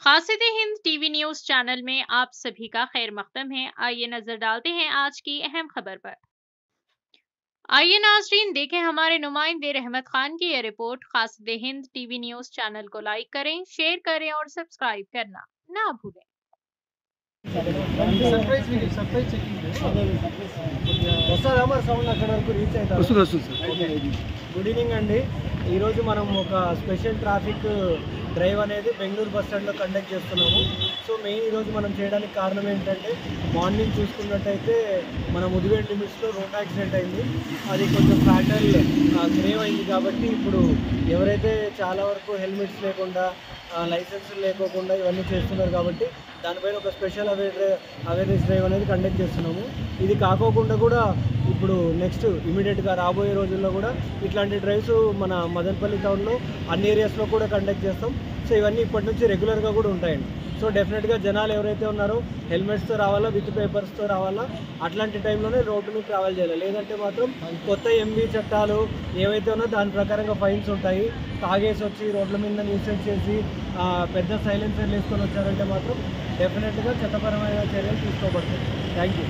Khasid Hind TV news channel में आप सभी का खैर मकदम है। आइए नजर डालते हैं आज की अहम खबर पर। आइए नाजरीन देखें हमारे नुमाइंदे रहमत खान की यह रिपोर्ट। खासिद हिंद टीवी न्यूज चैनल को लाइक करें, शेयर करें और सब्सक्राइब करना ना भूलें। గుడ్ ఈవినింగ్ అండి. ఈరోజు మనం ఒక స్పెషల్ ట్రాఫిక్ డ్రైవ్ అనేది బెంగళూరు బస్ స్టాండ్లో కండక్ట్ చేస్తున్నాము. సో మెయిన్ ఈరోజు మనం చేయడానికి కారణం ఏంటంటే, మార్నింగ్ చూసుకున్నట్టయితే మన ముదివేడ్ లిమిట్స్లో రోడ్ యాక్సిడెంట్ అయింది. అది కొంచెం ఫ్యాటల్ గ్రేవ్ అయింది. కాబట్టి ఇప్పుడు ఎవరైతే చాలా వరకు హెల్మెట్స్ లేకుండా లైసెన్స్ లేకోకుండా ఇవన్నీ చేస్తున్నారు, కాబట్టి దానిపైన ఒక స్పెషల్ అవేర్నెస్ డ్రైవ్ అనేది కండక్ట్ చేస్తున్నాము. ఇది కాకోకుండా కూడా ఇప్పుడు నెక్స్ట్ ఇమీడియట్గా రాబోయే రోజుల్లో కూడా ఇట్లాంటి డ్రైవ్స్ మన మదనపల్లి టౌన్లో అన్ని ఏరియాస్లో కూడా కండక్ట్ చేస్తాం. సో ఇవన్నీ ఇప్పటి నుంచి రెగ్యులర్గా కూడా ఉంటాయండి. సో డెఫినెట్గా జనాలు ఎవరైతే ఉన్నారో హెల్మెట్స్తో రావాలా, విత్ పేపర్స్తో రావాలా. అట్లాంటి టైంలోనే రోడ్డు మీద ట్రావెల్ చేయాలి. లేదంటే మాత్రం కొత్త ఎంవీ చట్టాలు ఏవైతే ఉన్నాయో దాని ప్రకారంగా ఫైన్స్ ఉంటాయి. తాగేసి వచ్చి రోడ్ల మీద న్యూసెన్స్ చేసి పెద్ద సైలెన్సర్లు వేసుకొని వచ్చారంటే మాత్రం డెఫినెట్గా చట్టపరమైన చర్యలు తీసుకోబడతాయి. Thank you.